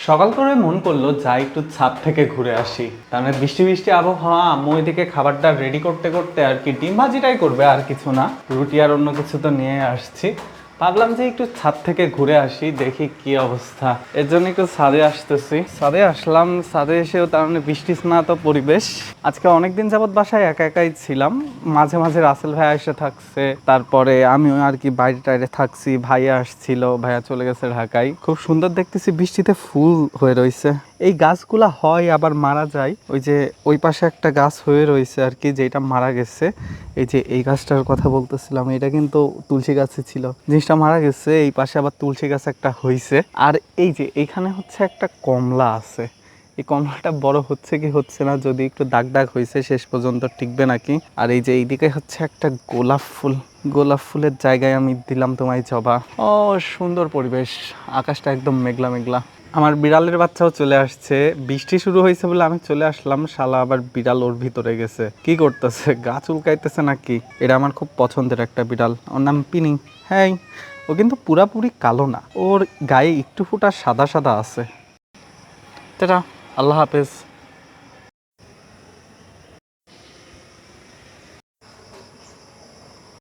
সকাল করে মন করলো যাই একটু ছাদ থেকে ঘুরে আসি। তার মানে বৃষ্টি বৃষ্টি আবহাওয়া, আম্মু ওইদিকে খাবারটা রেডি করতে করতে আর কি ডিম ভাজিটাই করবে, আর কিছু না, রুটি আর অন্য কিছু তো নিয়ে আসছি। ভাবলাম যে একটু ছাদ থেকে ঘুরে আসি, দেখি কি অবস্থা। এর জন্য একটু ছাদে আসতেছি। ছাদে আসলাম, ছাদে এসেও তার মানে বৃষ্টি স্নাত পরিবেশ। আজকে অনেকদিন যাবত বাসায় একা একাই ছিলাম, মাঝে মাঝে রাসেল ভাইয়া এসে থাকছে, তারপরে আমিও আর কি বাইরে টাইরে থাকছি। ভাইয়া আসছিল, ভাইয়া চলে গেছে ঢাকায়। খুব সুন্দর দেখতেছি, বৃষ্টিতে ফুল হয়ে রয়েছে। এই গাছগুলা হয় আবার মারা যায়। ওই যে ওই পাশে একটা গাছ হয়ে রয়েছে আর কি, যেটা মারা গেছে। এই যে এই গাছটার কথা বলতেছিলাম, এটা কিন্তু তুলসী গাছে ছিল, জিনিসটা মারা গেছে। এই পাশে আবার তুলসী গাছ একটা হইছে। আর এই যে এইখানে হচ্ছে একটা কমলা আছে, এই কমলাটা বড় হচ্ছে কি হচ্ছে না, যদি একটু দাগ দাগ হয়েছে, শেষ পর্যন্ত টিকবে নাকি। আর এই যে এইদিকে হচ্ছে একটা গোলাপ ফুল, গোলাপ ফুলের জায়গায় আমি দিলাম তোমায় জবা। ও সুন্দর পরিবেশ, আকাশটা একদম মেঘলা মেঘলা। আমার বিড়ালের বাচ্চাও চলে আসছে, বৃষ্টি শুরু হয়েছে বলে আমি চলে আসলাম, শালা আবার বিড়াল ওর ভিতরে গেছে। কি করতেছে, গাছ উল্কাইতেছে নাকি? এটা আমার খুব পছন্দের একটা বিড়াল, ওর নাম পিনি। হ্যাঁ, ও কিন্তু পুরাপুরি কালো না, ওর গায়ে একটু ফুটা সাদা সাদা আছে। টাটা, আল্লাহ হাফেজ।